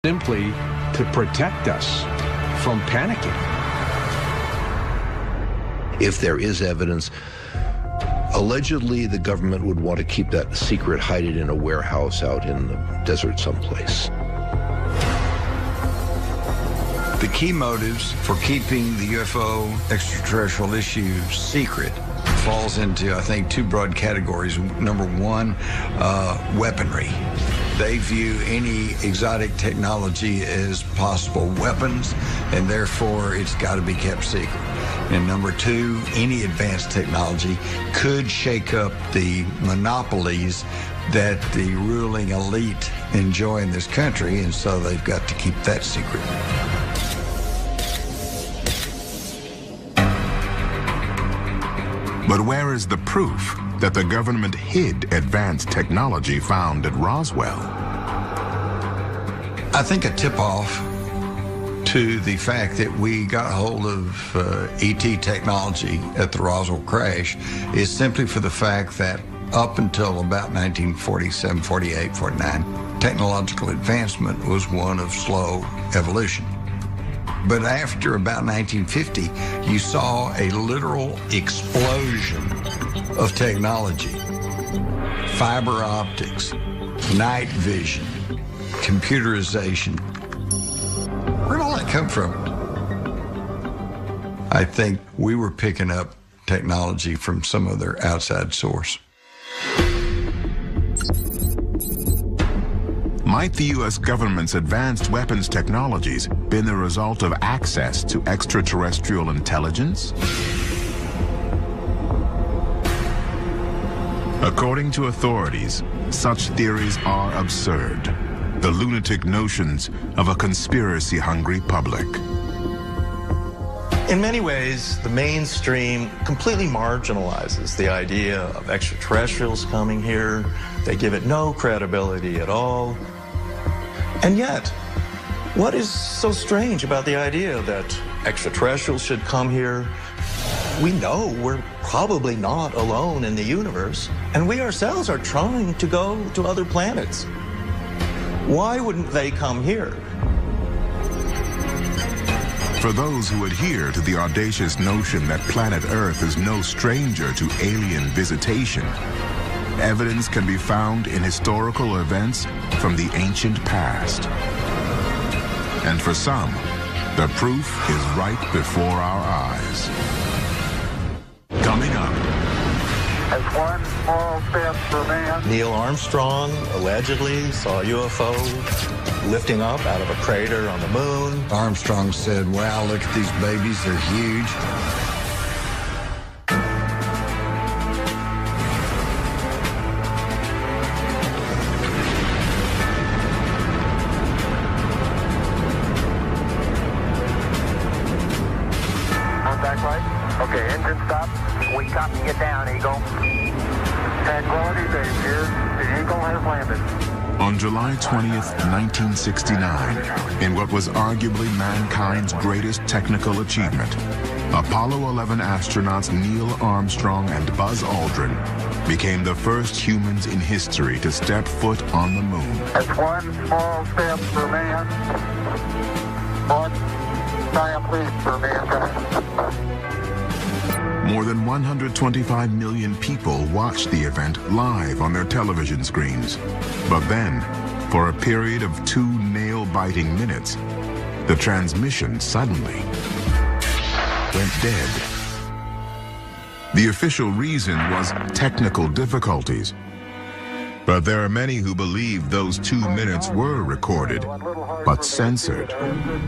simply to protect us from panicking. If there is evidence, allegedly the government would want to keep that secret, hide it in a warehouse out in the desert someplace. The key motives for keeping the UFO extraterrestrial issue secret falls into, I think, two broad categories. Number one, weaponry. They view any exotic technology as possible weapons, and therefore it's got to be kept secret. And number two, any advanced technology could shake up the monopolies that the ruling elite enjoy in this country, and so they've got to keep that secret. But where is the proof that the government hid advanced technology found at Roswell? I think a tip-off to the fact that we got hold of ET technology at the Roswell crash is simply for the fact that up until about 1947, 48, 49, technological advancement was one of slow evolution. But after about 1950, you saw a literal explosion of technology. Fiber optics, night vision, computerization. Where'd all that come from? I think we were picking up technology from some other outside source. Might the U.S. government's advanced weapons technologies been the result of access to extraterrestrial intelligence? According to authorities, such theories are absurd. The lunatic notions of a conspiracy-hungry public. In many ways, the mainstream completely marginalizes the idea of extraterrestrials coming here. They give it no credibility at all. And yet, what is so strange about the idea that extraterrestrials should come here? We know we're probably not alone in the universe, and we ourselves are trying to go to other planets. Why wouldn't they come here? For those who adhere to the audacious notion that planet Earth is no stranger to alien visitation, evidence can be found in historical events from the ancient past. And for some, the proof is right before our eyes. Coming up. That's one small step for man. Neil Armstrong allegedly saw a UFO lifting up out of a crater on the moon. Armstrong said, wow, look at these babies, they're huge. Contact light. Okay, engine stop. We copy, get down, Eagle. Tranquility Base here. The Eagle has landed. On July 20th, 1969, in what was arguably mankind's greatest technical achievement, Apollo 11 astronauts Neil Armstrong and Buzz Aldrin became the first humans in history to step foot on the moon. That's one small step for man. One giant leap for mankind. More than 125 million people watched the event live on their television screens. But then, for a period of 2 nail-biting minutes, the transmission suddenly went dead. The official reason was technical difficulties. But there are many who believe those 2 minutes were recorded, but censored,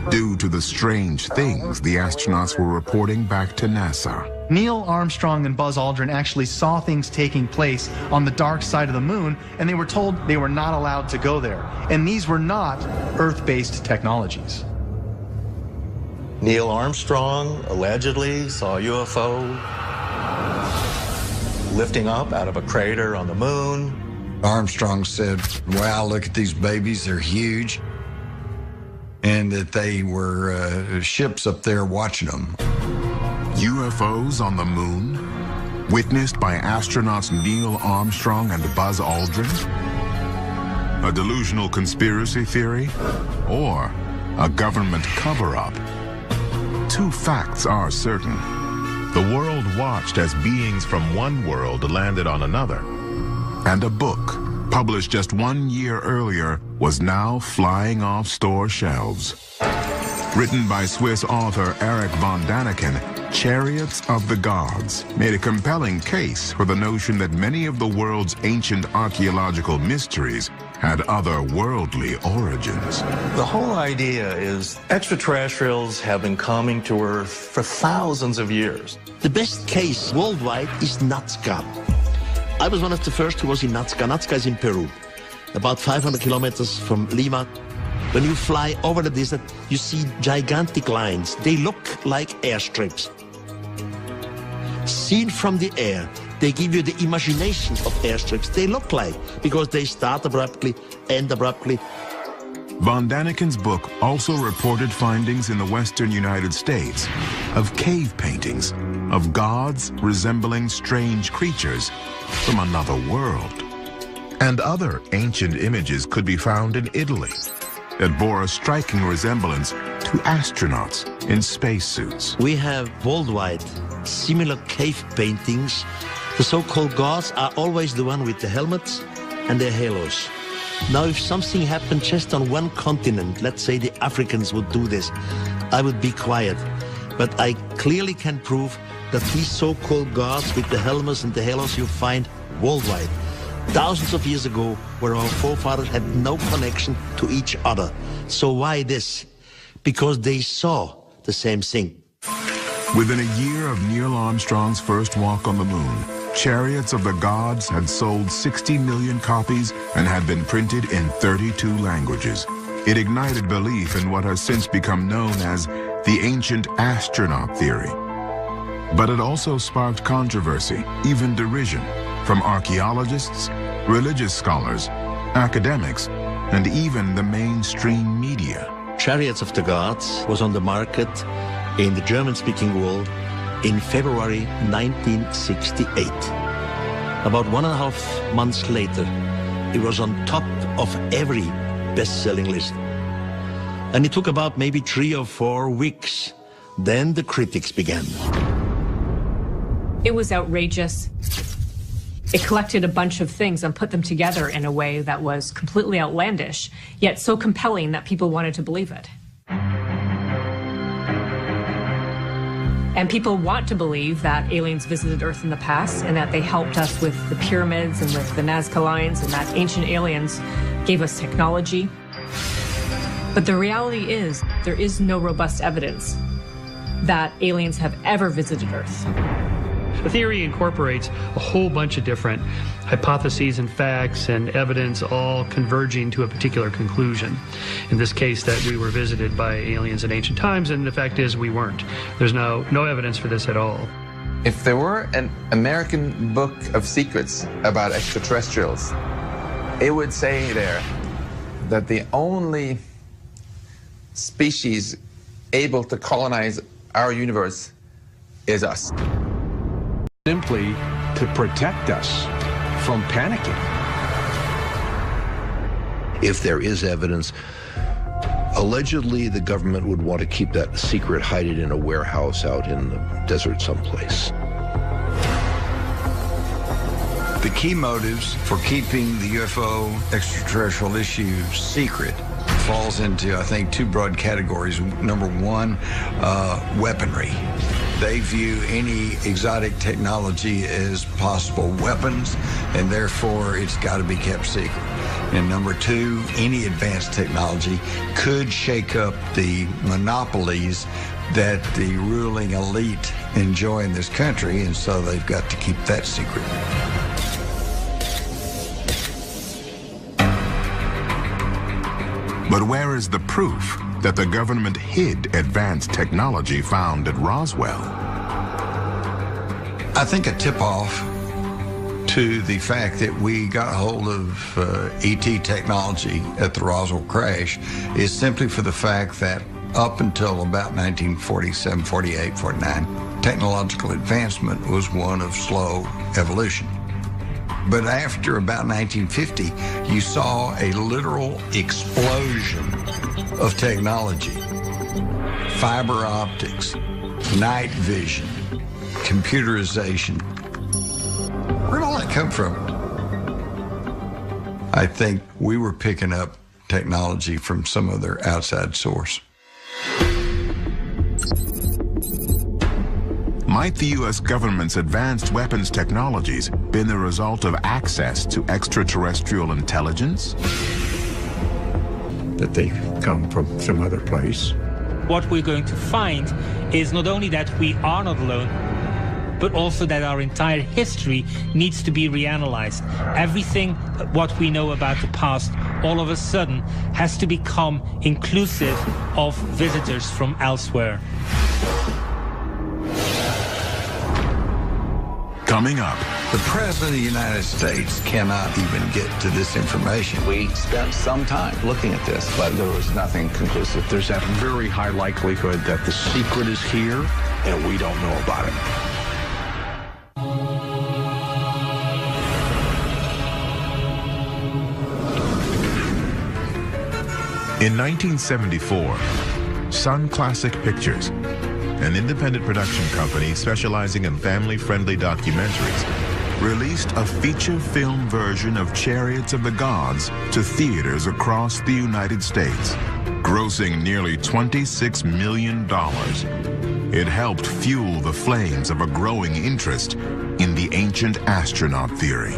due to the strange things the astronauts were reporting back to NASA. Neil Armstrong and Buzz Aldrin actually saw things taking place on the dark side of the moon, and they were told they were not allowed to go there. And these were not Earth-based technologies. Neil Armstrong allegedly saw a UFO lifting up out of a crater on the moon. Armstrong said, wow, look at these babies, they're huge. And that they were ships up there watching them. UFOs on the moon? Witnessed by astronauts Neil Armstrong and Buzz Aldrin? A delusional conspiracy theory? Or a government cover-up? Two facts are certain. The world watched as beings from one world landed on another. And a book, published just 1 year earlier, was now flying off store shelves. Written by Swiss author Erich von Däniken, Chariots of the Gods made a compelling case for the notion that many of the world's ancient archaeological mysteries had otherworldly origins. The whole idea is extraterrestrials have been coming to Earth for thousands of years. The best case worldwide is Nazca. I was one of the first who was in Nazca. Nazca is in Peru, about 500 kilometers from Lima. When you fly over the desert, you see gigantic lines. They look like airstrips. Seen from the air, they give you the imagination of airstrips. They look like, because they start abruptly, end abruptly. Von Däniken's book also reported findings in the western United States of cave paintings of gods resembling strange creatures from another world. And other ancient images could be found in Italy that bore a striking resemblance to astronauts in spacesuits. We have worldwide similar cave paintings. The so-called gods are always the one with the helmets and their halos. Now, if something happened just on one continent, let's say the Africans would do this, I would be quiet. But I clearly can prove that these so-called gods with the helmets and the halos you find worldwide, thousands of years ago, where our forefathers had no connection to each other. So why this? Because they saw the same thing. Within a year of Neil Armstrong's first walk on the moon, Chariots of the Gods had sold 60 million copies and had been printed in 32 languages. It ignited belief in what has since become known as the ancient astronaut theory. But it also sparked controversy, even derision, from archaeologists, religious scholars, academics, and even the mainstream media. Chariots of the Gods was on the market in the German-speaking world in February 1968. About 1.5 months later, it was on top of every best-selling list. And it took about maybe 3 or 4 weeks. Then the critics began. It was outrageous. It collected a bunch of things and put them together in a way that was completely outlandish, yet so compelling that people wanted to believe it. And people want to believe that aliens visited Earth in the past and that they helped us with the pyramids and with the Nazca lines and that ancient aliens gave us technology. But the reality is, there is no robust evidence that aliens have ever visited Earth. The theory incorporates a whole bunch of different hypotheses and facts and evidence all converging to a particular conclusion. In this case, that we were visited by aliens in ancient times, and the fact is we weren't. There's no evidence for this at all. If there were an American book of secrets about extraterrestrials, it would say there that the only species able to colonize our universe is us. Simply to protect us from panicking. If there is evidence, allegedly the government would want to keep that secret, hide it in a warehouse out in the desert someplace. The key motives for keeping the UFO extraterrestrial issue secret falls into, I think, 2 broad categories. Number one, weaponry. They view any exotic technology as possible weapons, and therefore it's got to be kept secret. And number 2, any advanced technology could shake up the monopolies that the ruling elite enjoy in this country, and so they've got to keep that secret. But where is the proof that the government hid advanced technology found at Roswell? I think a tip-off to the fact that we got hold of ET technology at the Roswell crash is simply for the fact that up until about 1947, 48, 49, technological advancement was one of slow evolution. But after about 1950, you saw a literal explosion of technology. Fiber optics, night vision, computerization. Where'd all that come from? I think we were picking up technology from some other outside source. Might the U.S. government's advanced weapons technologies been the result of access to extraterrestrial intelligence? That they come from some other place. What we're going to find is not only that we are not alone, but also that our entire history needs to be reanalyzed. Everything what we know about the past all of a sudden has to become inclusive of visitors from elsewhere. Coming up. The President of the United States cannot even get to this information. We spent some time looking at this, but there was nothing conclusive. There's that very high likelihood that the secret is here and we don't know about it. In 1974, Sun Classic Pictures, an independent production company specializing in family-friendly documentaries, released a feature film version of Chariots of the Gods to theaters across the United States, grossing nearly $26 million. It helped fuel the flames of a growing interest in the ancient astronaut theory.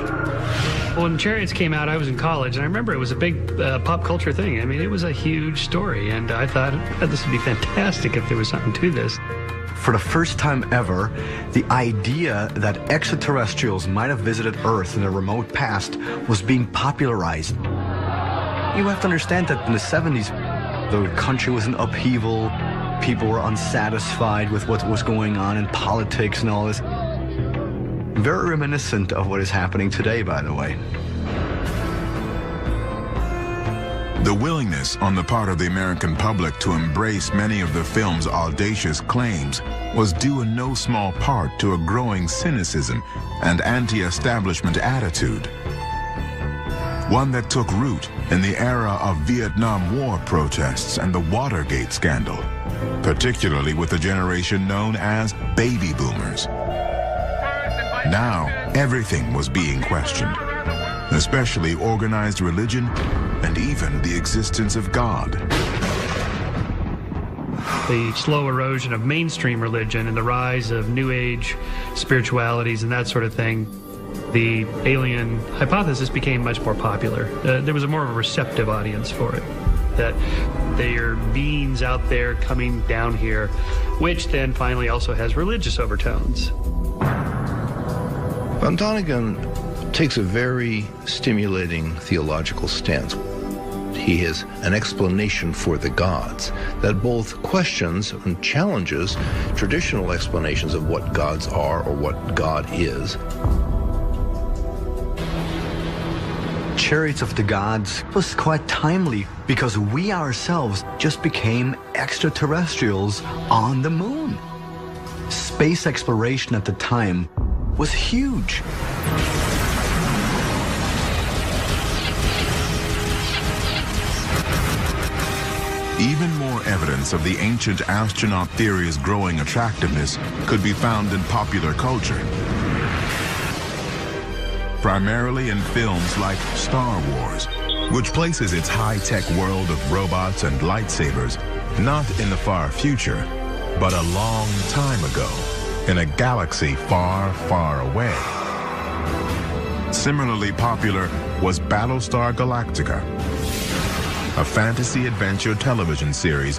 When Chariots came out, I was in college, and I remember it was a big pop culture thing. I mean, it was a huge story, and I thought this would be fantastic if there was something to this. For the first time ever, the idea that extraterrestrials might have visited Earth in the remote past was being popularized. You have to understand that in the 70s, the country was in upheaval, people were unsatisfied with what was going on in politics and all this. Very reminiscent of what is happening today, by the way. The willingness on the part of the American public to embrace many of the film's audacious claims was due in no small part to a growing cynicism and anti-establishment attitude. One that took root in the era of Vietnam War protests and the Watergate scandal, particularly with the generation known as baby boomers. Now, everything was being questioned, especially organized religion and even the existence of God. The slow erosion of mainstream religion and the rise of New Age spiritualities and that sort of thing, the alien hypothesis became much more popular. There was a more of a receptive audience for it, that there are beings out there coming down here, which then finally also has religious overtones. Von Däniken takes a very stimulating theological stance. He has an explanation for the gods that both questions and challenges traditional explanations of what gods are or what God is. Chariots of the Gods was quite timely because we ourselves just became extraterrestrials on the moon. Space exploration at the time was huge. Even more evidence of the ancient astronaut theory's growing attractiveness could be found in popular culture. Primarily in films like Star Wars, which places its high-tech world of robots and lightsabers not in the far future, but a long time ago, in a galaxy far, far away. Similarly popular was Battlestar Galactica, a fantasy adventure television series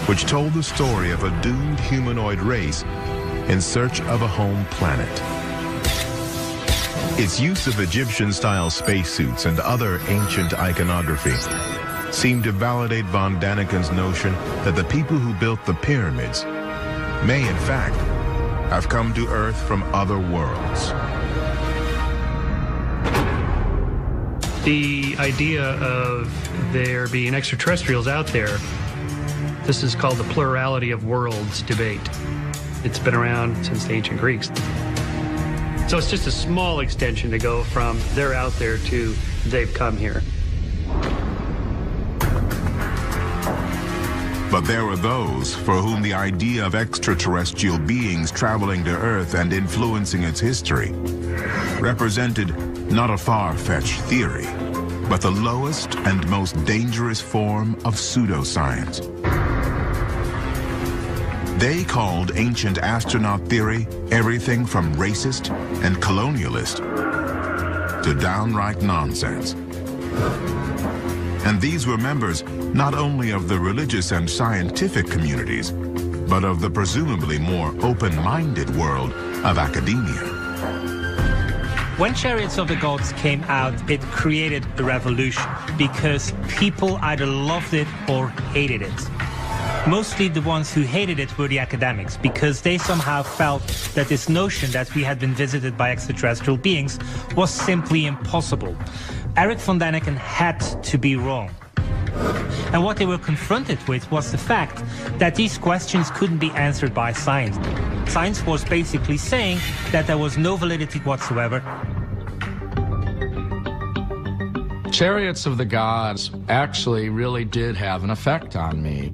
which told the story of a doomed humanoid race in search of a home planet. Its use of Egyptian-style spacesuits and other ancient iconography seemed to validate von Däniken's notion that the people who built the pyramids may, in fact, have come to Earth from other worlds. The idea of there being extraterrestrials out there, this is called the plurality of worlds debate. It's been around since the ancient Greeks. So it's just a small extension to go from they're out there to they've come here. But there were those for whom the idea of extraterrestrial beings traveling to Earth and influencing its history represented not a far-fetched theory, but the lowest and most dangerous form of pseudoscience. They called ancient astronaut theory everything from racist and colonialist to downright nonsense. And these were members not only of the religious and scientific communities, but of the presumably more open-minded world of academia. When Chariots of the Gods came out, it created a revolution because people either loved it or hated it. Mostly the ones who hated it were the academics, because they somehow felt that this notion that we had been visited by extraterrestrial beings was simply impossible. Eric von Däniken had to be wrong. And what they were confronted with was the fact that these questions couldn't be answered by science. Science was basically saying that there was no validity whatsoever. Chariots of the Gods actually really did have an effect on me,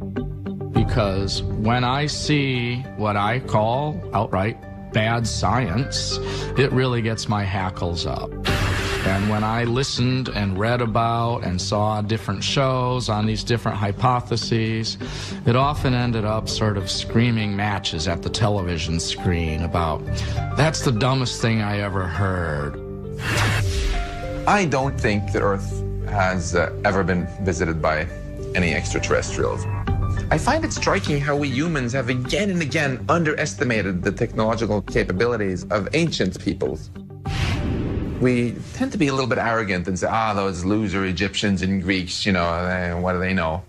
because when I see what I call outright bad science, it really gets my hackles up. And when I listened and read about and saw different shows on these different hypotheses, it often ended up sort of screaming matches at the television screen about, that's the dumbest thing I ever heard. I don't think the Earth has ever been visited by any extraterrestrials. I find it striking how we humans have again and again underestimated the technological capabilities of ancient peoples. We tend to be a little bit arrogant and say, those loser Egyptians and Greeks, you know, what do they know?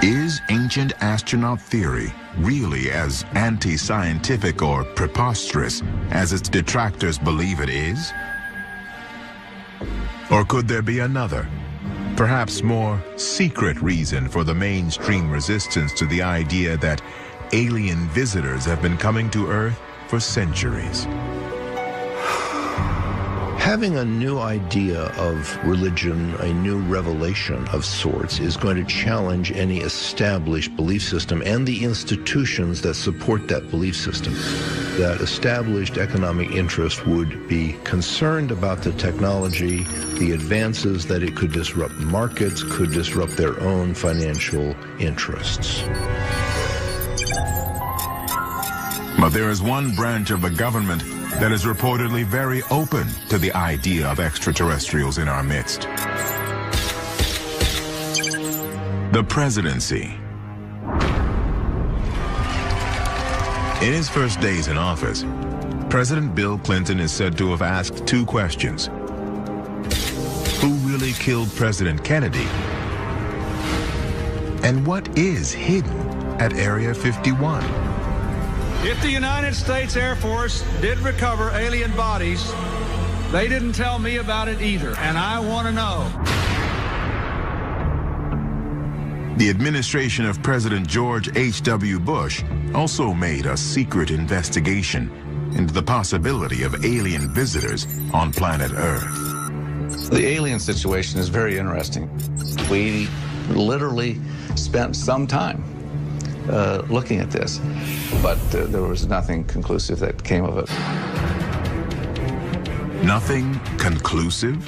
Is ancient astronaut theory really as anti-scientific or preposterous as its detractors believe it is? Or could there be another, perhaps more secret reason for the mainstream resistance to the idea that alien visitors have been coming to Earth for centuries? Having a new idea of religion, a new revelation of sorts, is going to challenge any established belief system and the institutions that support that belief system. That established economic interest would be concerned about the technology, the advances, that it could disrupt markets, could disrupt their own financial interests. But there is one branch of the government that is reportedly very open to the idea of extraterrestrials in our midst. The presidency. In his first days in office, President Bill Clinton is said to have asked two questions. Who really killed President Kennedy? And what is hidden at Area 51? If the United States Air Force did recover alien bodies, they didn't tell me about it either, and I want to know. The administration of President George H.W. Bush also made a secret investigation into the possibility of alien visitors on planet Earth. The alien situation is very interesting. We literally spent some time looking at this, but there was nothing conclusive that came of it. Nothing conclusive?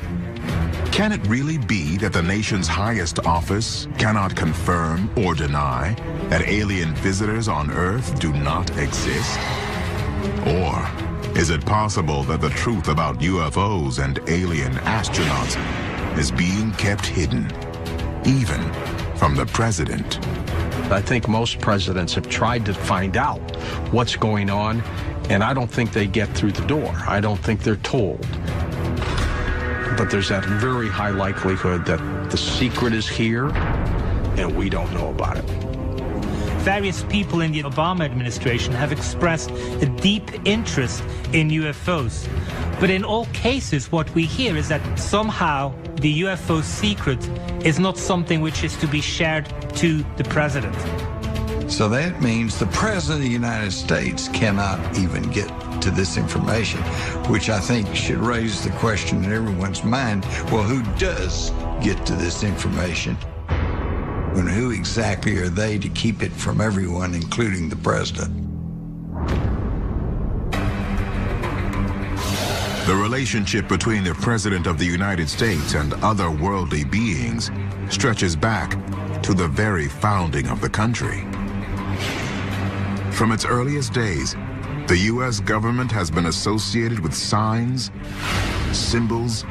Can it really be that the nation's highest office cannot confirm or deny that alien visitors on Earth do not exist? Or is it possible that the truth about UFOs and alien astronauts is being kept hidden, even from the president? I think most presidents have tried to find out what's going on, and I don't think they get through the door. I don't think they're told. But there's that very high likelihood that the secret is here, and we don't know about it. Various people in the Obama administration have expressed a deep interest in UFOs. But in all cases, what we hear is that somehow the UFO secret is not something which is to be shared to the president. So that means the President of the United States cannot even get to this information, which I think should raise the question in everyone's mind, well, who does get to this information? And who exactly are they to keep it from everyone, including the President? The relationship between the President of the United States and other worldly beings stretches back to the very founding of the country. From its earliest days, the U.S. government has been associated with signs, symbols,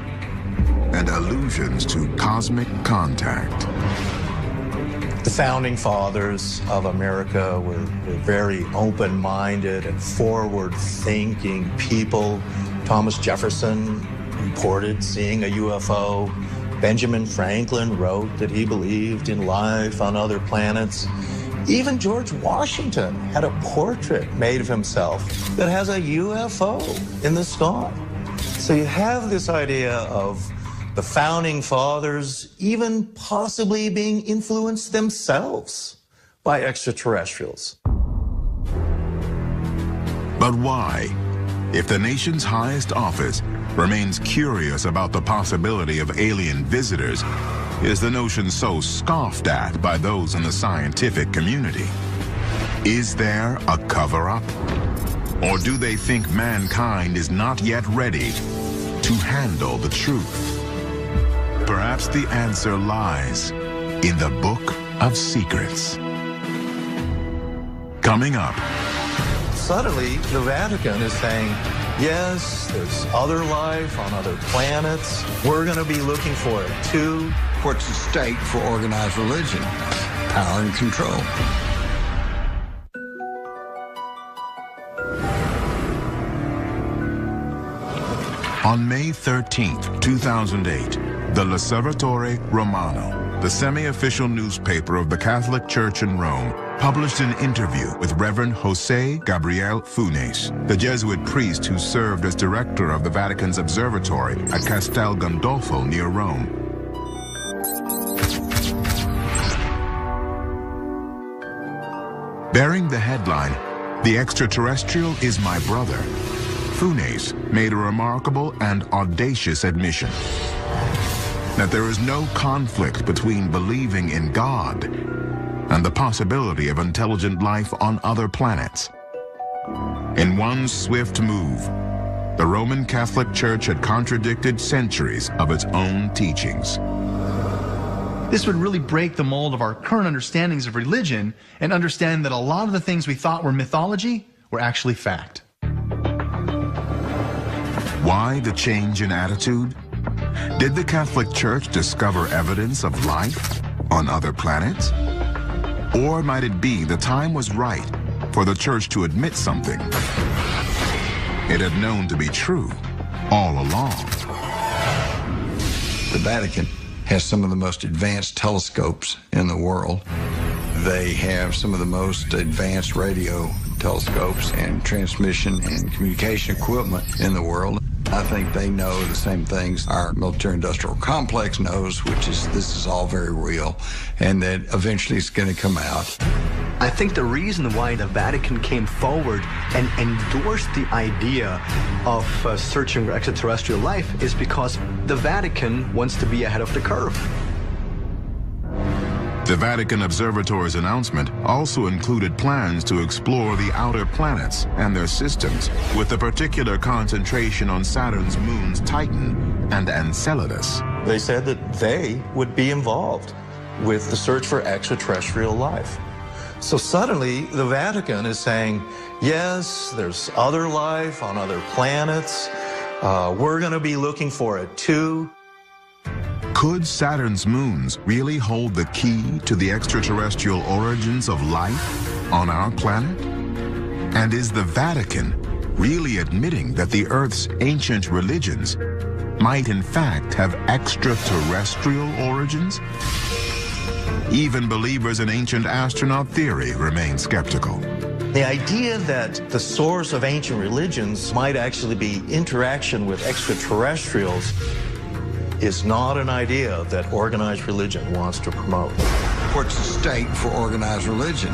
and allusions to cosmic contact. The founding fathers of America were very open-minded and forward-thinking people. Thomas Jefferson reported seeing a UFO. Benjamin Franklin wrote that he believed in life on other planets. Even George Washington had a portrait made of himself that has a UFO in the sky. So you have this idea of the founding fathers even possibly being influenced themselves by extraterrestrials. But why, if the nation's highest office remains curious about the possibility of alien visitors, is the notion so scoffed at by those in the scientific community? Is there a cover-up? Or do they think mankind is not yet ready to handle the truth? Perhaps the answer lies in the Book of Secrets. Coming up. Suddenly, the Vatican is saying, yes, there's other life on other planets. We're going to be looking for it too. What's at stake for organized religion? Power and control. On May 13th, 2008, the L'Osservatore Romano, the semi-official newspaper of the Catholic Church in Rome, published an interview with Reverend José Gabriel Funes, the Jesuit priest who served as director of the Vatican's observatory at Castel Gandolfo near Rome. Bearing the headline, "The Extraterrestrial is My Brother," Funes made a remarkable and audacious admission that there is no conflict between believing in God and the possibility of intelligent life on other planets. In one swift move, the Roman Catholic Church had contradicted centuries of its own teachings. This would really break the mold of our current understandings of religion and understand that a lot of the things we thought were mythology were actually fact. Why the change in attitude? Did the Catholic Church discover evidence of life on other planets? Or might it be the time was right for the Church to admit something it had known to be true all along? The Vatican has some of the most advanced telescopes in the world. They have some of the most advanced radio telescopes and transmission and communication equipment in the world. I think they know the same things our military-industrial complex knows, which is this is all very real, and that eventually it's going to come out. I think the reason why the Vatican came forward and endorsed the idea of searching for extraterrestrial life is because the Vatican wants to be ahead of the curve. The Vatican Observatory's announcement also included plans to explore the outer planets and their systems, with a particular concentration on Saturn's moons Titan and Enceladus. They said that they would be involved with the search for extraterrestrial life. So suddenly, the Vatican is saying, yes, there's other life on other planets. We're going to be looking for it too. Could Saturn's moons really hold the key to the extraterrestrial origins of life on our planet? And is the Vatican really admitting that the Earth's ancient religions might in fact have extraterrestrial origins? Even believers in ancient astronaut theory remain skeptical. The idea that the source of ancient religions might actually be interaction with extraterrestrials is not an idea that organized religion wants to promote. What's at stake for organized religion?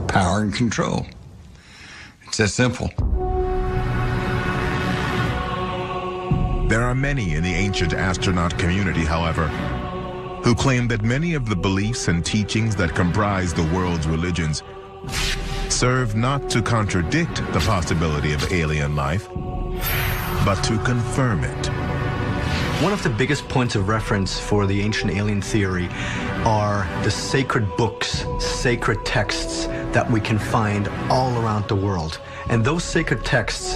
power and control. It's that simple. There are many in the ancient astronaut community, however, who claim that many of the beliefs and teachings that comprise the world's religions serve not to contradict the possibility of alien life, but to confirm it. One of the biggest points of reference for the ancient alien theory are the sacred books, sacred texts that we can find all around the world. And those sacred texts,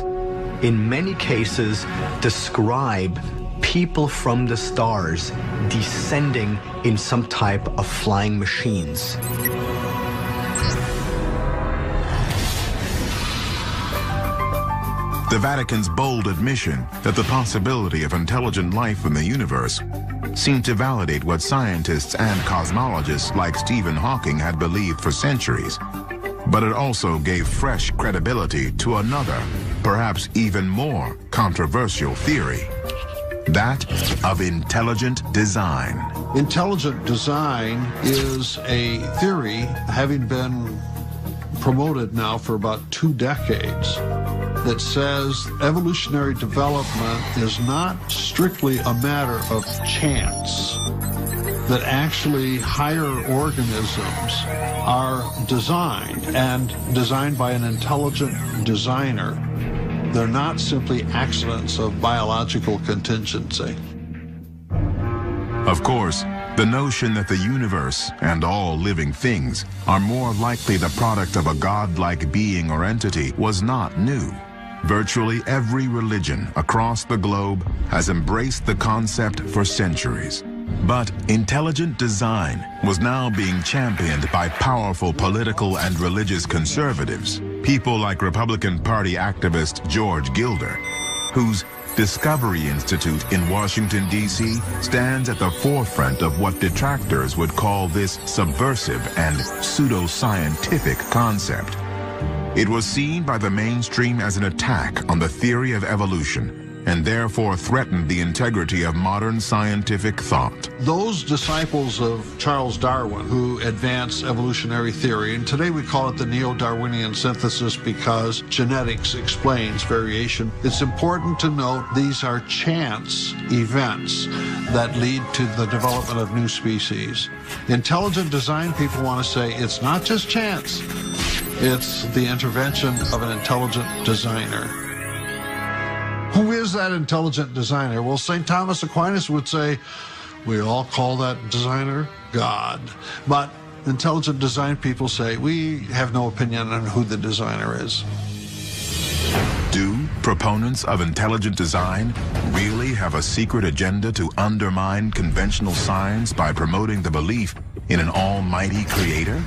in many cases, describe people from the stars descending in some type of flying machines. The Vatican's bold admission that the possibility of intelligent life in the universe seemed to validate what scientists and cosmologists like Stephen Hawking had believed for centuries. But it also gave fresh credibility to another, perhaps even more controversial theory, that of intelligent design. Intelligent design is a theory having been promoted now for about 2 decades that says evolutionary development is not strictly a matter of chance, that actually higher organisms are designed by an intelligent designer. They're not simply accidents of biological contingency. Of course, the notion that the universe and all living things are more likely the product of a godlike being or entity was not new. Virtually every religion across the globe has embraced the concept for centuries. But intelligent design was now being championed by powerful political and religious conservatives, people like Republican Party activist George Gilder, whose Discovery Institute in Washington, D.C. stands at the forefront of what detractors would call this subversive and pseudo-scientific concept. It was seen by the mainstream as an attack on the theory of evolution, and therefore threatened the integrity of modern scientific thought. Those disciples of Charles Darwin who advanced evolutionary theory, and today we call it the neo-Darwinian synthesis because genetics explains variation. It's important to note these are chance events that lead to the development of new species. Intelligent design people want to say it's not just chance, it's the intervention of an intelligent designer. Who is that intelligent designer? Well, St. Thomas Aquinas would say, we all call that designer God. But intelligent design people say, we have no opinion on who the designer is. Do proponents of intelligent design really have a secret agenda to undermine conventional science by promoting the belief in an almighty creator?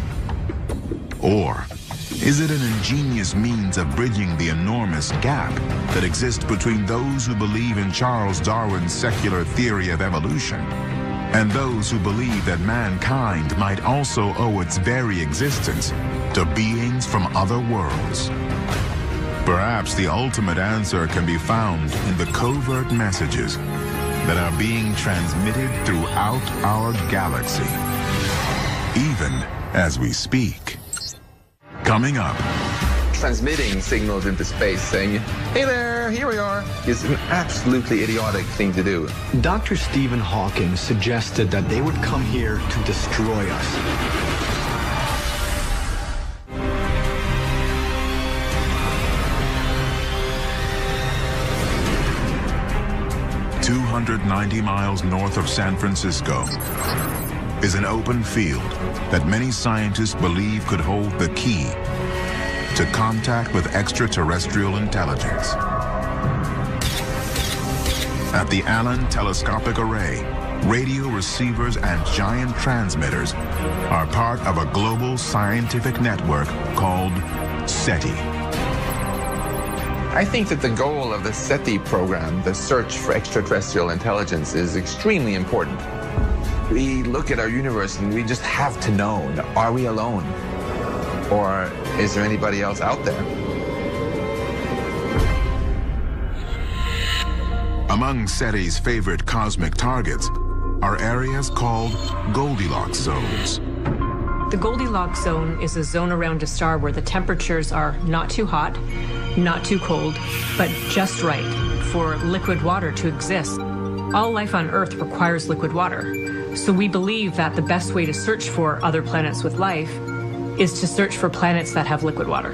Or is it an ingenious means of bridging the enormous gap that exists between those who believe in Charles Darwin's secular theory of evolution and those who believe that mankind might also owe its very existence to beings from other worlds? Perhaps the ultimate answer can be found in the covert messages that are being transmitted throughout our galaxy, even as we speak. Coming up. Transmitting signals into space saying, hey there, here we are, is an absolutely idiotic thing to do. Dr. Stephen Hawking suggested that they would come here to destroy us. "290 miles north of San Francisco is an open field that many scientists believe could hold the key to contact with extraterrestrial intelligence. At the Allen Telescopic Array, radio receivers and giant transmitters are part of a global scientific network called SETI. I think that the goal of the SETI program, the search for extraterrestrial intelligence, is extremely important. We look at our universe and we just have to know, are we alone? Or is there anybody else out there? Among SETI's favorite cosmic targets are areas called Goldilocks zones. The Goldilocks zone is a zone around a star where the temperatures are not too hot, not too cold, but just right for liquid water to exist. All life on Earth requires liquid water. So we believe that the best way to search for other planets with life is to search for planets that have liquid water.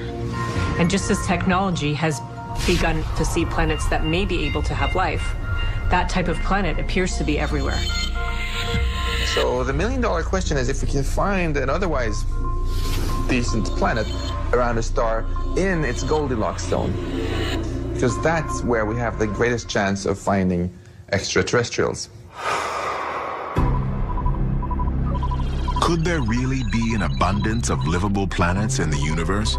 And just as technology has begun to see planets that may be able to have life, that type of planet appears to be everywhere. So the million-dollar question is if we can find an otherwise decent planet around a star in its Goldilocks zone, because that's where we have the greatest chance of finding extraterrestrials. Could there really be an abundance of livable planets in the universe?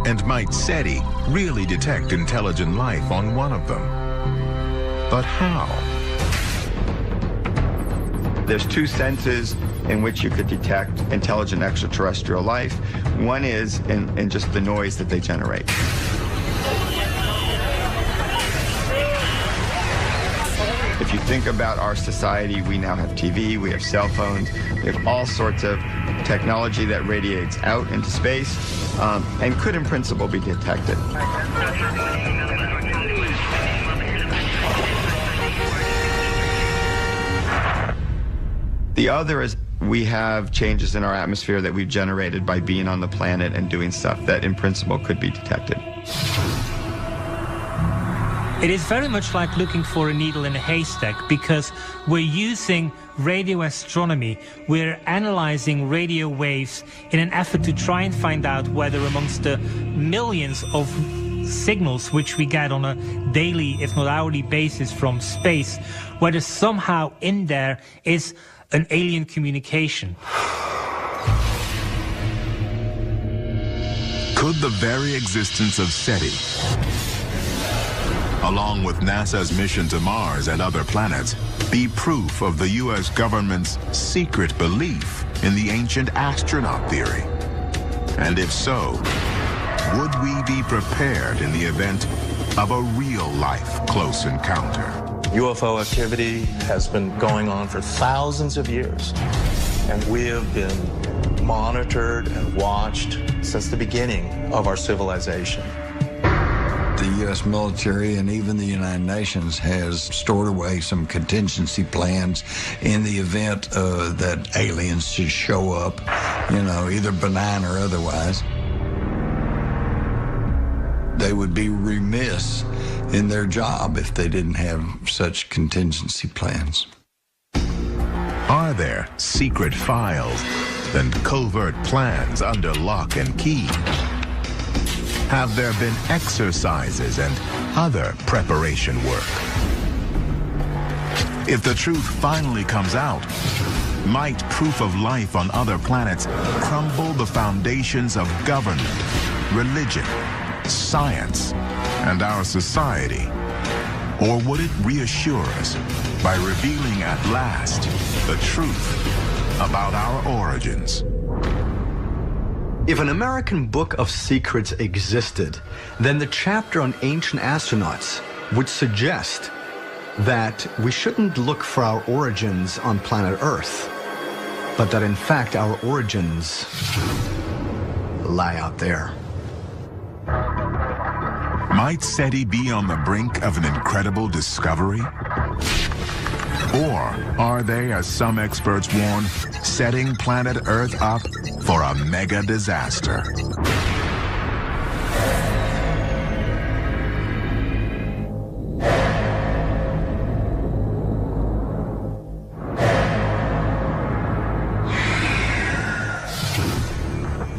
And might SETI really detect intelligent life on one of them? But how? There's two senses in which you could detect intelligent extraterrestrial life. One is in just the noise that they generate. If you think about our society, we now have TV, we have cell phones, we have all sorts of technology that radiates out into space and could in principle be detected. The other is we have changes in our atmosphere that we've generated by being on the planet and doing stuff that in principle could be detected. It is very much like looking for a needle in a haystack because we're using radio astronomy. We're analyzing radio waves in an effort to try and find out whether amongst the millions of signals which we get on a daily, if not hourly basis from space, whether somehow in there is an alien communication. Could the very existence of SETI, along with NASA's mission to Mars and other planets, be proof of the U.S. government's secret belief in the ancient astronaut theory? And if so, would we be prepared in the event of a real-life close encounter? UFO activity has been going on for thousands of years, and we have been monitored and watched since the beginning of our civilization. The U.S. military and even the United Nations has stored away some contingency plans in the event that aliens should show up, you know, either benign or otherwise. They would be remiss in their job if they didn't have such contingency plans. Are there secret files and covert plans under lock and key? Have there been exercises and other preparation work? If the truth finally comes out, might proof of life on other planets crumble the foundations of government, religion, science, and our society? Or would it reassure us by revealing at last the truth about our origins? If an American book of secrets existed, then the chapter on ancient astronauts would suggest that we shouldn't look for our origins on planet Earth, but that in fact our origins lie out there. Might SETI be on the brink of an incredible discovery? Or are they, as some experts warn, setting planet Earth up for a mega disaster?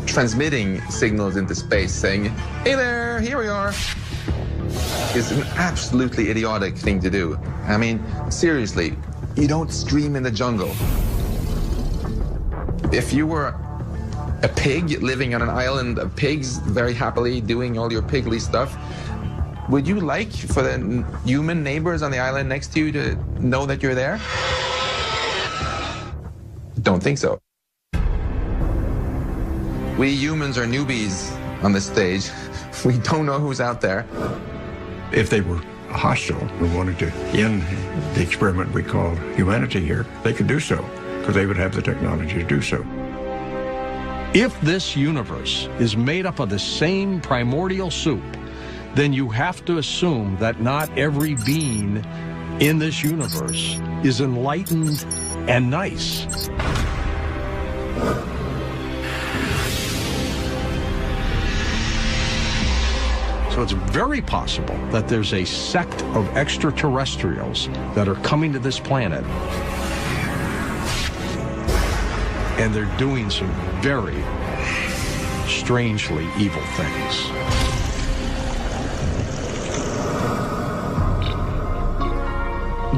Transmitting signals into space saying, "Hey there, here we are," is an absolutely idiotic thing to do. I mean, seriously, you don't stream in the jungle. If you were a pig living on an island of pigs, very happily doing all your pigly stuff, would you like for the human neighbors on the island next to you to know that you're there? Don't think so. We humans are newbies on this stage. We don't know who's out there. If they were hostile and wanted to end the experiment we call humanity here, they could do so, because they would have the technology to do so. If this universe is made up of the same primordial soup, then you have to assume that not every being in this universe is enlightened and nice. So it's very possible that there's a sect of extraterrestrials that are coming to this planet, and they're doing some very strangely evil things.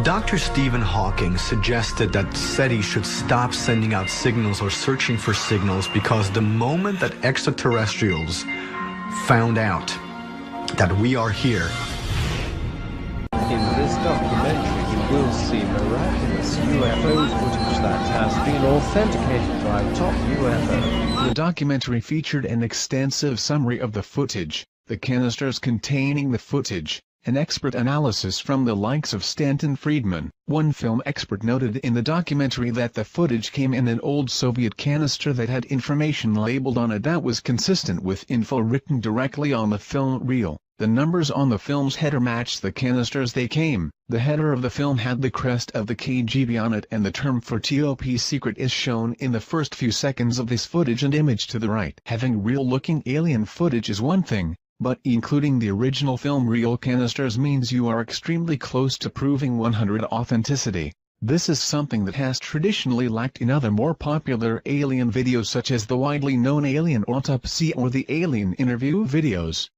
Dr. Stephen Hawking suggested that SETI should stop sending out signals or searching for signals because the moment that extraterrestrials found out that we are here. In this documentary, you will see miraculous UFO footage that has been authenticated by top UFO. The documentary featured an extensive summary of the footage, the canisters containing the footage, an expert analysis from the likes of Stanton Friedman. One film expert noted in the documentary that the footage came in an old Soviet canister that had information labeled on it that was consistent with info written directly on the film reel. The numbers on the film's header matched the canisters they came. The header of the film had the crest of the KGB on it, and the term for top secret is shown in the first few seconds of this footage and image to the right. Having real-looking alien footage is one thing, but including the original film reel canisters means you are extremely close to proving 100% authenticity. This is something that has traditionally lacked in other more popular alien videos such as the widely known Alien Autopsy or the Alien Interview videos.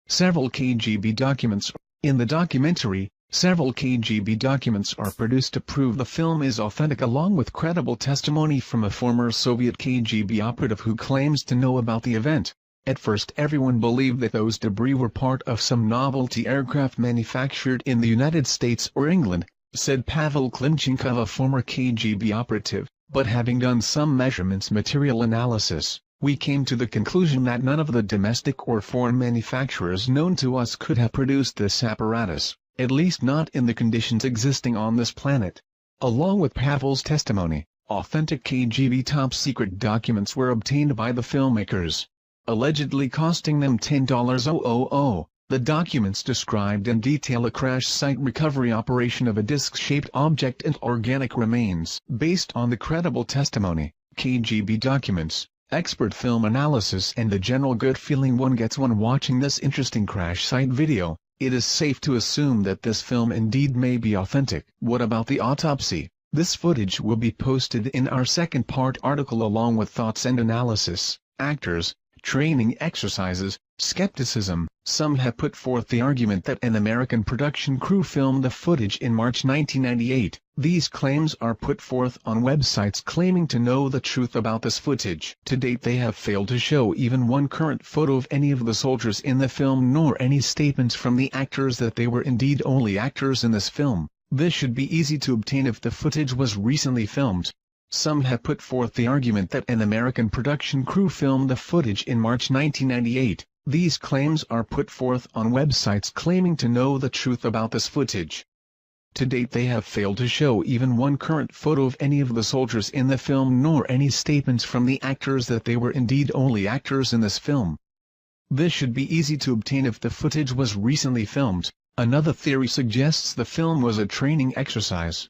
Several KGB documents. In the documentary, several KGB documents are produced to prove the film is authentic, along with credible testimony from a former Soviet KGB operative who claims to know about the event. At first everyone believed that those debris were part of some novelty aircraft manufactured in the United States or England, said Pavel Klimchenkov, a former KGB operative, but having done some measurements material analysis, we came to the conclusion that none of the domestic or foreign manufacturers known to us could have produced this apparatus, at least not in the conditions existing on this planet. Along with Pavel's testimony, authentic KGB top-secret documents were obtained by the filmmakers, allegedly costing them $10,000. The documents described in detail a crash site recovery operation of a disc-shaped object and organic remains. Based on the credible testimony, KGB documents, expert film analysis and the general good feeling one gets when watching this interesting crash site video, it is safe to assume that this film indeed may be authentic. What about the autopsy? This footage will be posted in our second part article along with thoughts and analysis, actors, training exercises, skepticism. Some have put forth the argument that an American production crew filmed the footage in March 1998. These claims are put forth on websites claiming to know the truth about this footage. To date they have failed to show even one current photo of any of the soldiers in the film, nor any statements from the actors that they were indeed only actors in this film. This should be easy to obtain if the footage was recently filmed. Some have put forth the argument that an American production crew filmed the footage in March 1998. These claims are put forth on websites claiming to know the truth about this footage. To date they have failed to show even one current photo of any of the soldiers in the film, nor any statements from the actors that they were indeed only actors in this film. This should be easy to obtain if the footage was recently filmed. Another theory suggests the film was a training exercise.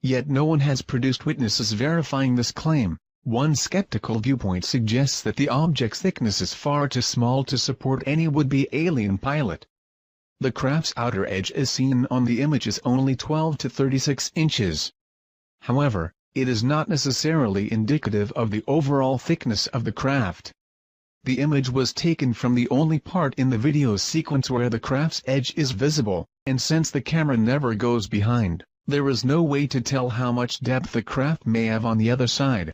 Yet no one has produced witnesses verifying this claim. One skeptical viewpoint suggests that the object's thickness is far too small to support any would-be alien pilot. The craft's outer edge as seen on the image is only 12 to 36 inches. However, it is not necessarily indicative of the overall thickness of the craft. The image was taken from the only part in the video sequence where the craft's edge is visible, and since the camera never goes behind, there is no way to tell how much depth the craft may have on the other side.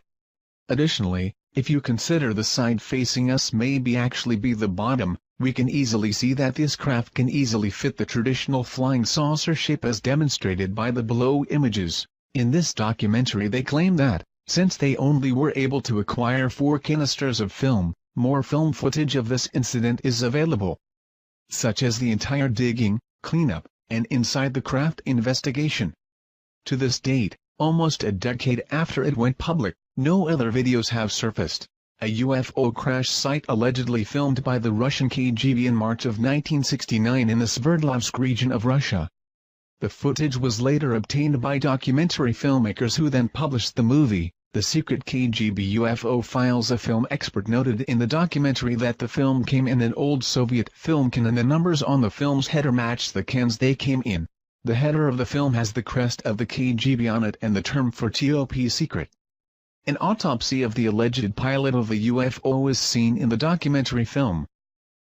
Additionally, if you consider the side facing us may actually be the bottom, we can easily see that this craft can easily fit the traditional flying saucer shape as demonstrated by the below images. In this documentary they claim that, since they only were able to acquire 4 canisters of film, more film footage of this incident is available, such as the entire digging, cleanup, and inside the craft investigation. To this date, almost a decade after it went public, no other videos have surfaced. a UFO crash site allegedly filmed by the Russian KGB in March of 1969 in the Sverdlovsk region of Russia. The footage was later obtained by documentary filmmakers who then published the movie, The Secret KGB UFO Files. A film expert noted in the documentary that the film came in an old Soviet film can and the numbers on the film's header matched the cans they came in. The header of the film has the crest of the KGB on it and the term for top secret. An autopsy of the alleged pilot of the UFO is seen in the documentary film.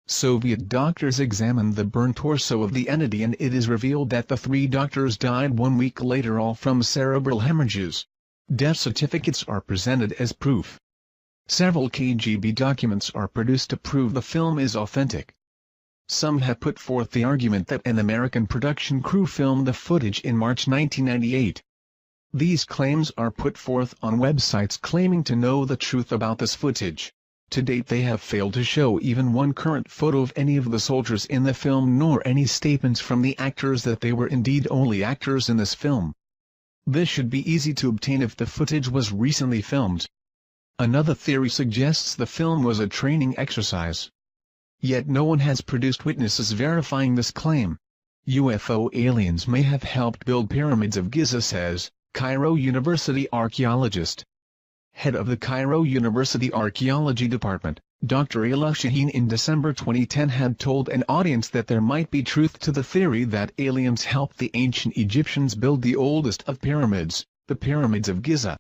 Soviet doctors examined the burnt torso of the entity and it is revealed that the 3 doctors died 1 week later, all from cerebral hemorrhages. Death certificates are presented as proof. Several KGB documents are produced to prove the film is authentic. Some have put forth the argument that an American production crew filmed the footage in March 1998. These claims are put forth on websites claiming to know the truth about this footage. To date they have failed to show even one current photo of any of the soldiers in the film nor any statements from the actors that they were indeed only actors in this film. This should be easy to obtain if the footage was recently filmed. Another theory suggests the film was a training exercise. Yet no one has produced witnesses verifying this claim. UFO aliens may have helped build pyramids of Giza, says Cairo University archaeologist. Head of the Cairo University Archaeology Department, Dr. Ayla Shaheen, in December 2010 had told an audience that there might be truth to the theory that aliens helped the ancient Egyptians build the oldest of pyramids, the pyramids of Giza.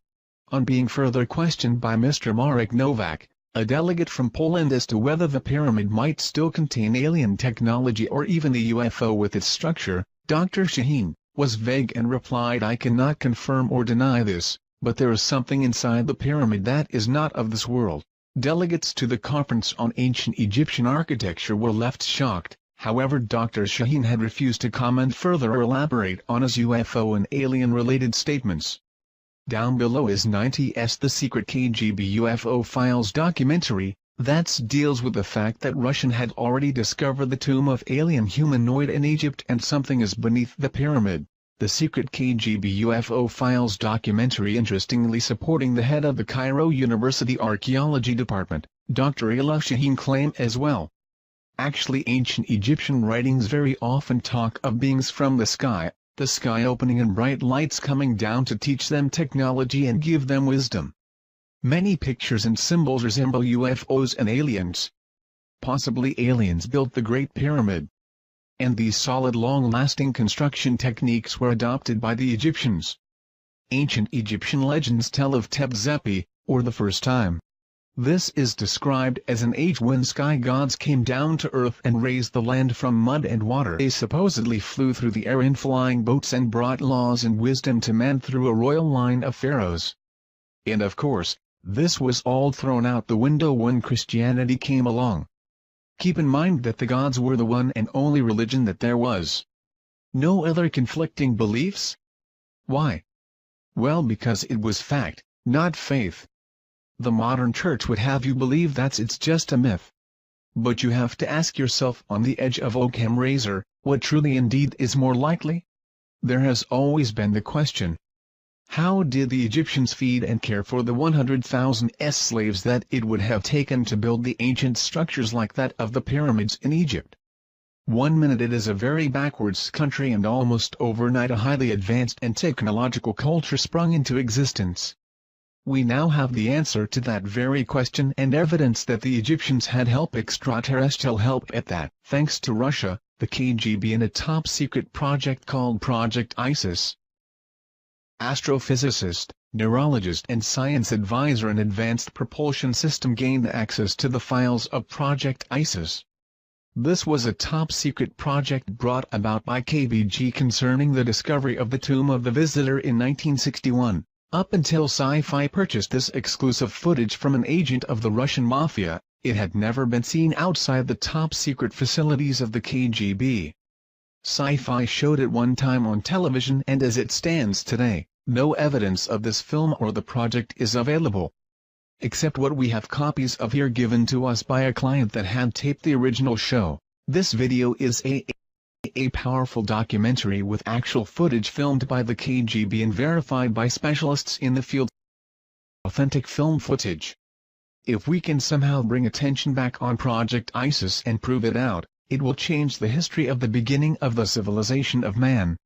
On being further questioned by Mr. Marek Nowak, a delegate from Poland, as to whether the pyramid might still contain alien technology or even the UFO with its structure, Dr. Shaheen was vague and replied, "I cannot confirm or deny this, but there is something inside the pyramid that is not of this world." Delegates to the conference on ancient Egyptian architecture were left shocked. However, Dr. Shaheen had refused to comment further or elaborate on his UFO and alien-related statements. Down below is 90's The Secret KGB UFO Files documentary, that deals with the fact that Russian had already discovered the tomb of alien humanoid in Egypt and something is beneath the pyramid. The Secret KGB UFO Files documentary interestingly supporting the head of the Cairo University Archaeology Department, Dr. Ayla Shaheen, claim as well. Actually, ancient Egyptian writings very often talk of beings from the sky opening and bright lights coming down to teach them technology and give them wisdom. Many pictures and symbols resemble UFOs and aliens. Possibly aliens built the Great Pyramid. And these solid long-lasting construction techniques were adopted by the Egyptians. Ancient Egyptian legends tell of Tep-Zepi, or the first time. This is described as an age when sky gods came down to earth and raised the land from mud and water. They supposedly flew through the air in flying boats and brought laws and wisdom to man through a royal line of pharaohs. And of course, this was all thrown out the window when Christianity came along. Keep in mind that the gods were the one and only religion that there was. No other conflicting beliefs? Why? Well, because it was fact, not faith. The modern church would have you believe it's just a myth. But you have to ask yourself, on the edge of Occam razor, what truly indeed is more likely? There has always been the question. How did the Egyptians feed and care for the 100,000 slaves that it would have taken to build the ancient structures like that of the pyramids in Egypt? 1 minute it is a very backwards country and almost overnight a highly advanced and technological culture sprung into existence. We now have the answer to that very question and evidence that the Egyptians had extraterrestrial help at that, thanks to Russia, the KGB, and a top-secret project called Project ISIS. Astrophysicist, neurologist and science advisor in Advanced Propulsion System gained access to the files of Project ISIS. This was a top-secret project brought about by KGB concerning the discovery of the tomb of the visitor in 1961. Up until Sci-Fi purchased this exclusive footage from an agent of the Russian mafia, it had never been seen outside the top-secret facilities of the KGB. Sci-Fi showed it one time on television, and as it stands today, no evidence of this film or the project is available. Except what we have copies of here given to us by a client that had taped the original show. This video is a powerful documentary with actual footage filmed by the KGB and verified by specialists in the field. Authentic film footage. If we can somehow bring attention back on Project ISIS and prove it out, it will change the history of the beginning of the civilization of man.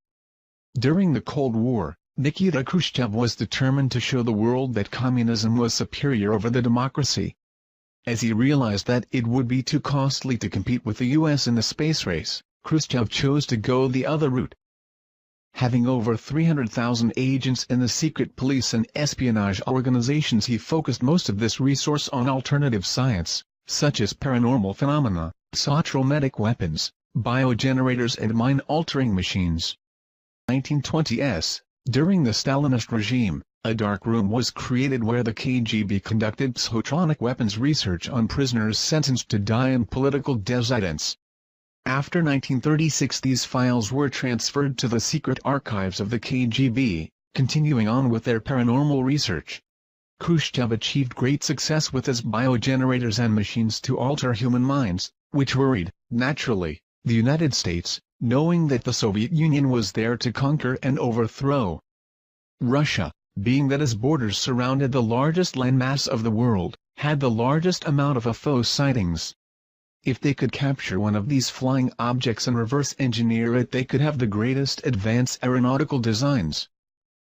During the Cold War, Nikita Khrushchev was determined to show the world that communism was superior over the democracy. As he realized that it would be too costly to compete with the US in the space race, Khrushchev chose to go the other route. Having over 300,000 agents in the secret police and espionage organizations, he focused most of this resource on alternative science, such as paranormal phenomena, sotrometic weapons, biogenerators and mind-altering machines. 1920s, during the Stalinist regime, a dark room was created where the KGB conducted psychotronic weapons research on prisoners sentenced to die and political dissidents. After 1936, these files were transferred to the secret archives of the KGB, continuing on with their paranormal research. Khrushchev achieved great success with his biogenerators and machines to alter human minds, which worried, naturally, the United States, knowing that the Soviet Union was there to conquer and overthrow. Russia, being that its borders surrounded the largest landmass of the world, had the largest amount of UFO sightings. If they could capture one of these flying objects and reverse engineer it, they could have the greatest advanced aeronautical designs.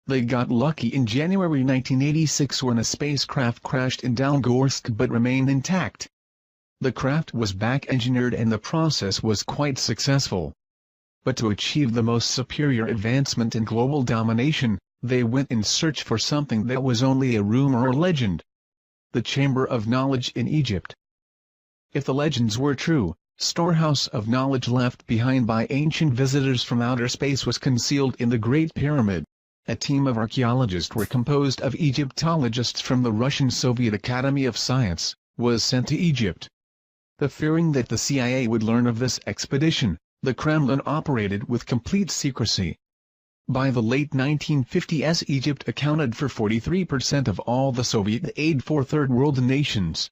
They got lucky in January 1986 when a spacecraft crashed in Downegorsk but remained intact. The craft was back-engineered and the process was quite successful. But to achieve the most superior advancement in global domination, they went in search for something that was only a rumor or legend. The Chamber of Knowledge in Egypt. If the legends were true, storehouse of knowledge left behind by ancient visitors from outer space was concealed in the Great Pyramid. A team of archaeologists were composed of Egyptologists from the Russian Soviet Academy of Science, was sent to Egypt. The fearing that the CIA would learn of this expedition, the Kremlin operated with complete secrecy. By the late 1950s, Egypt accounted for 43% of all the Soviet aid for Third World nations.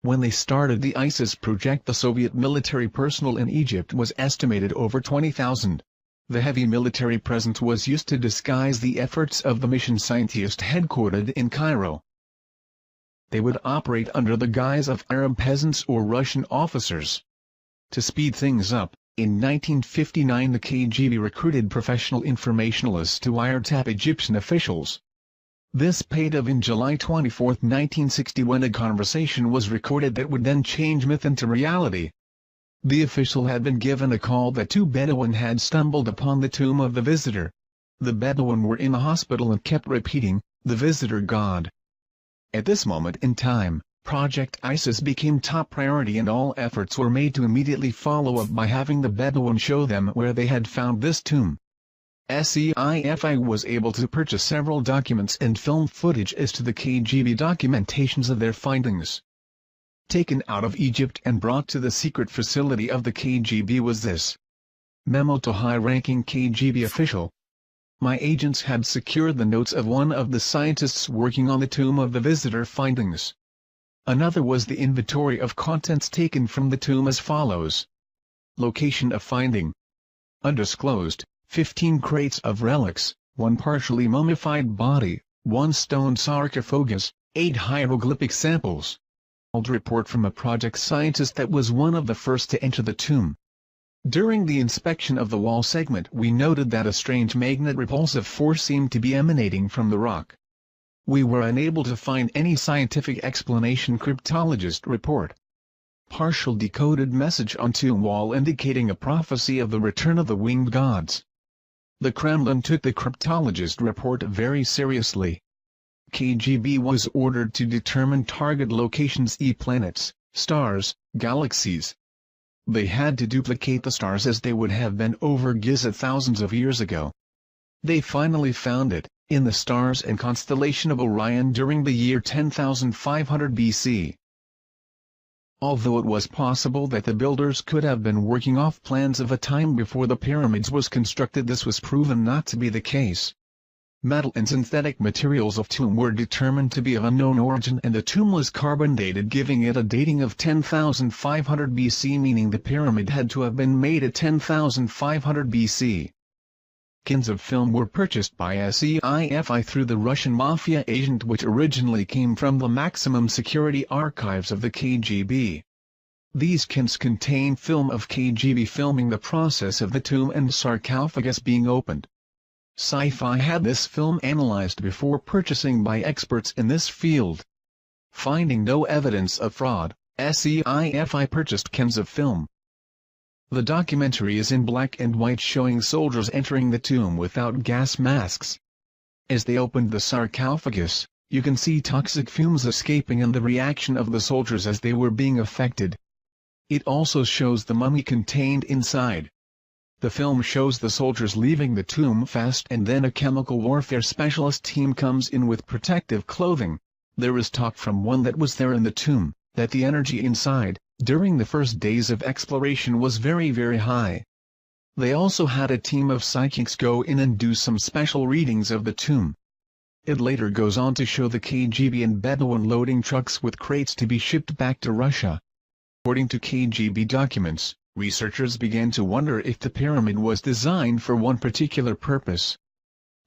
When they started the ISIS project, the Soviet military personnel in Egypt was estimated over 20,000. The heavy military presence was used to disguise the efforts of the mission scientists headquartered in Cairo. They would operate under the guise of Arab peasants or Russian officers. To speed things up, in 1959 the KGB recruited professional informationalists to wiretap Egyptian officials. This paid off in July 24, 1960, when a conversation was recorded that would then change myth into reality. The official had been given a call that two Bedouin had stumbled upon the tomb of the visitor. The Bedouin were in the hospital and kept repeating, "The visitor God." At this moment in time, Project ISIS became top priority and all efforts were made to immediately follow up by having the Bedouin show them where they had found this tomb. SEIFI was able to purchase several documents and film footage as to the KGB documentations of their findings. Taken out of Egypt and brought to the secret facility of the KGB was this memo to high-ranking KGB official. My agents had secured the notes of one of the scientists working on the tomb of the visitor findings. Another was the inventory of contents taken from the tomb as follows. Location of finding. Undisclosed, 15 crates of relics, 1 partially mummified body, 1 stone sarcophagus, 8 hieroglyphic samples. Old report from a project scientist that was one of the first to enter the tomb. During the inspection of the wall segment, we noted that a strange magnet-repulsive force seemed to be emanating from the rock. We were unable to find any scientific explanation. Cryptologist report. Partial decoded message on tomb wall indicating a prophecy of the return of the winged gods. The Kremlin took the cryptologist report very seriously. KGB was ordered to determine target locations: planets, stars, galaxies. They had to duplicate the stars as they would have been over Giza thousands of years ago. They finally found it, in the stars and constellation of Orion during the year 10,500 BC. Although it was possible that the builders could have been working off plans of a time before the pyramids was constructed, this was proven not to be the case. Metal and synthetic materials of tomb were determined to be of unknown origin, and the tomb was carbon dated, giving it a dating of 10,500 BC, meaning the pyramid had to have been made at 10,500 BC. Cans of film were purchased by SEIFI through the Russian mafia agent, which originally came from the maximum security archives of the KGB. These cans contain film of KGB filming the process of the tomb and sarcophagus being opened. Sci-Fi had this film analyzed before purchasing by experts in this field. Finding no evidence of fraud, SEIFI purchased cans of film. The documentary is in black and white, showing soldiers entering the tomb without gas masks. As they opened the sarcophagus, you can see toxic fumes escaping and the reaction of the soldiers as they were being affected. It also shows the mummy contained inside. The film shows the soldiers leaving the tomb fast, and then a chemical warfare specialist team comes in with protective clothing. There is talk from one that was there in the tomb, that the energy inside, during the first days of exploration, was very high. They also had a team of psychics go in and do some special readings of the tomb. It later goes on to show the KGB and Bedouin loading trucks with crates to be shipped back to Russia. According to KGB documents, researchers began to wonder if the pyramid was designed for one particular purpose.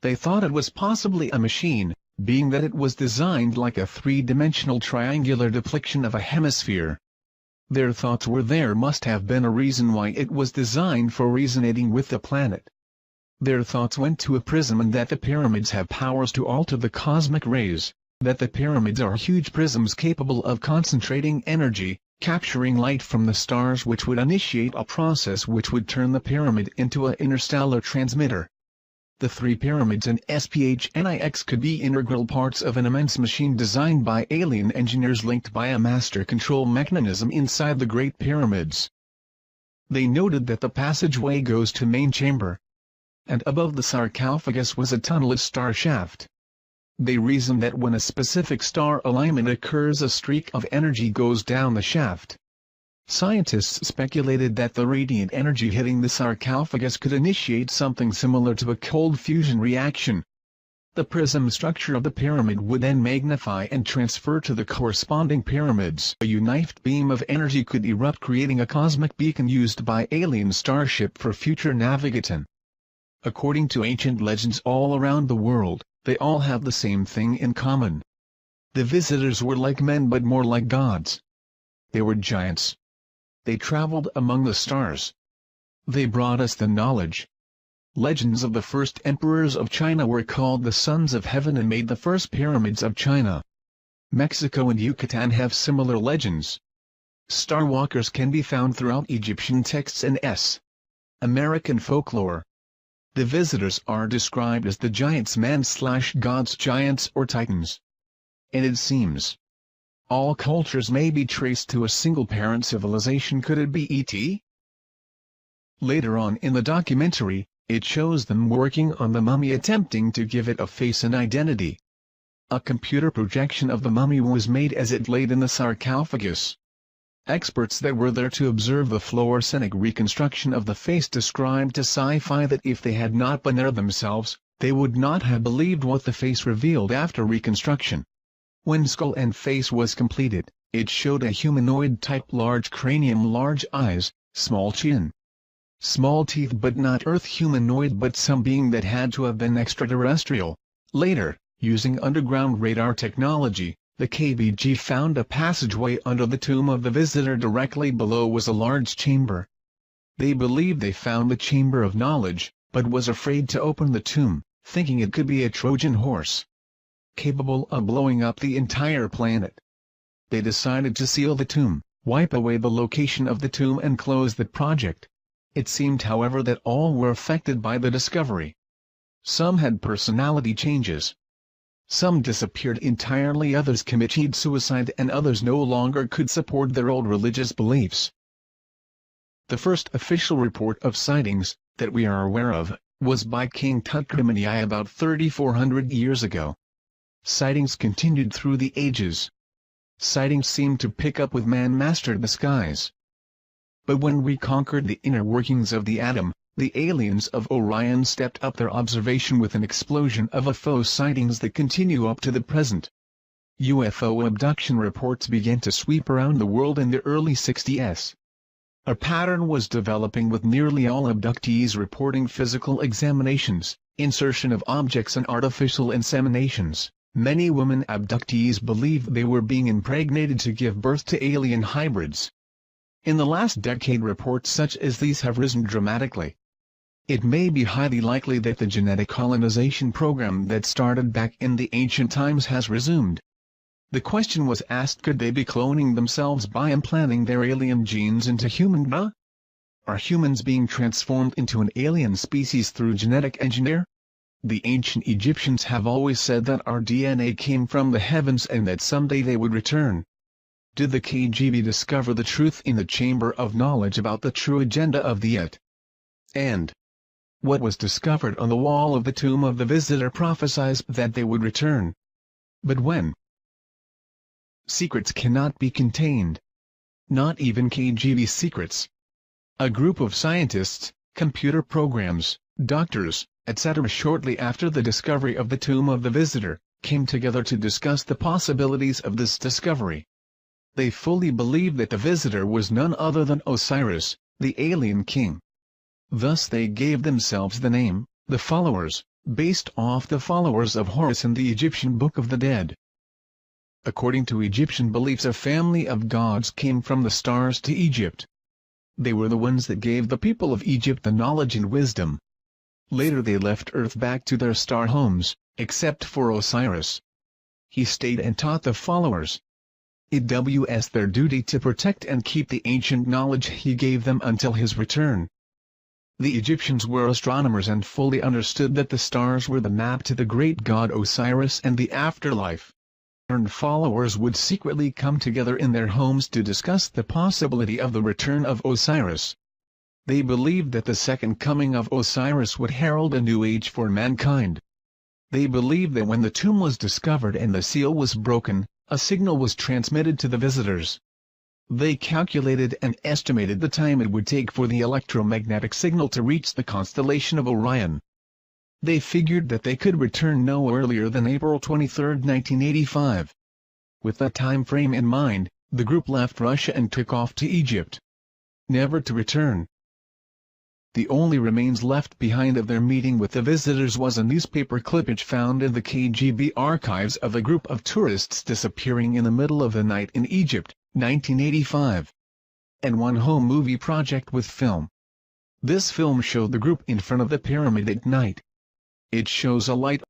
They thought it was possibly a machine, being that it was designed like a three-dimensional triangular depiction of a hemisphere. Their thoughts were there must have been a reason why it was designed for resonating with the planet. Their thoughts went to a prism, and that the pyramids have powers to alter the cosmic rays, that the pyramids are huge prisms capable of concentrating energy, capturing light from the stars, which would initiate a process which would turn the pyramid into an interstellar transmitter. The three pyramids and SPHNIX could be integral parts of an immense machine designed by alien engineers linked by a master control mechanism inside the Great Pyramids. They noted that the passageway goes to main chamber, and above the sarcophagus was a tunnelless star shaft. They reasoned that when a specific star alignment occurs, a streak of energy goes down the shaft. Scientists speculated that the radiant energy hitting the sarcophagus could initiate something similar to a cold fusion reaction. The prism structure of the pyramid would then magnify and transfer to the corresponding pyramids. A united beam of energy could erupt, creating a cosmic beacon used by alien starship for future navigation. According to ancient legends all around the world, they all have the same thing in common. The visitors were like men but more like gods. They were giants. They traveled among the stars. They brought us the knowledge. Legends of the first emperors of China were called the Sons of Heaven and made the first pyramids of China. Mexico and Yucatan have similar legends. Starwalkers can be found throughout Egyptian texts and American folklore. The visitors are described as the giants, man/gods, giants or titans. And it seems all cultures may be traced to a single parent civilization. Could it be ET? Later on in the documentary, it shows them working on the mummy, attempting to give it a face and identity. A computer projection of the mummy was made as it laid in the sarcophagus. Experts that were there to observe the fluorescent reconstruction of the face described to Sci-Fi that if they had not been there themselves, they would not have believed what the face revealed after reconstruction. When skull and face was completed, it showed a humanoid type: large cranium, large eyes, small chin, small teeth, but not Earth humanoid, but some being that had to have been extraterrestrial. Later, using underground radar technology, the KBG found a passageway under the tomb of the visitor. Directly below was a large chamber. They believed they found the chamber of knowledge, but was afraid to open the tomb, thinking it could be a Trojan horse, capable of blowing up the entire planet. They decided to seal the tomb, wipe away the location of the tomb, and close the project. It seemed, however, that all were affected by the discovery. Some had personality changes. Some disappeared entirely, others committed suicide, and others no longer could support their old religious beliefs. The first official report of sightings, that we are aware of, was by King Tutkremeni about 3,400 years ago. Sightings continued through the ages. Sightings seemed to pick up with man mastered the skies. But when we conquered the inner workings of the atom, the aliens of Orion stepped up their observation with an explosion of UFO sightings that continue up to the present. UFO abduction reports began to sweep around the world in the early 60s. A pattern was developing with nearly all abductees reporting physical examinations, insertion of objects and artificial inseminations. Many women abductees believed they were being impregnated to give birth to alien hybrids. In the last decade, reports such as these have risen dramatically. It may be highly likely that the genetic colonization program that started back in the ancient times has resumed. The question was asked, could they be cloning themselves by implanting their alien genes into human DNA? Are humans being transformed into an alien species through genetic engineering? The ancient Egyptians have always said that our DNA came from the heavens and that someday they would return. Did the KGB discover the truth in the chamber of knowledge about the true agenda of the Yet? And what was discovered on the wall of the tomb of the visitor prophesies that they would return. But when? Secrets cannot be contained. Not even KGB secrets. A group of scientists, computer programs, doctors, etc. shortly after the discovery of the tomb of the visitor, came together to discuss the possibilities of this discovery. They fully believed that the visitor was none other than Osiris, the alien king. Thus they gave themselves the name, the Followers, based off the followers of Horus in the Egyptian Book of the Dead. According to Egyptian beliefs, a family of gods came from the stars to Egypt. They were the ones that gave the people of Egypt the knowledge and wisdom. Later they left Earth back to their star homes, except for Osiris. He stayed and taught the followers. It was their duty to protect and keep the ancient knowledge he gave them until his return. The Egyptians were astronomers and fully understood that the stars were the map to the great god Osiris and the afterlife. And followers would secretly come together in their homes to discuss the possibility of the return of Osiris. They believed that the second coming of Osiris would herald a new age for mankind. They believed that when the tomb was discovered and the seal was broken, a signal was transmitted to the visitors. They calculated and estimated the time it would take for the electromagnetic signal to reach the constellation of Orion. They figured that they could return no earlier than April 23, 1985. With that time frame in mind, the group left Russia and took off to Egypt, never to return. The only remains left behind of their meeting with the visitors was a newspaper clippage found in the KGB archives of a group of tourists disappearing in the middle of the night in Egypt, 1985. And one home movie project with film. This film showed the group in front of the pyramid at night. It shows a light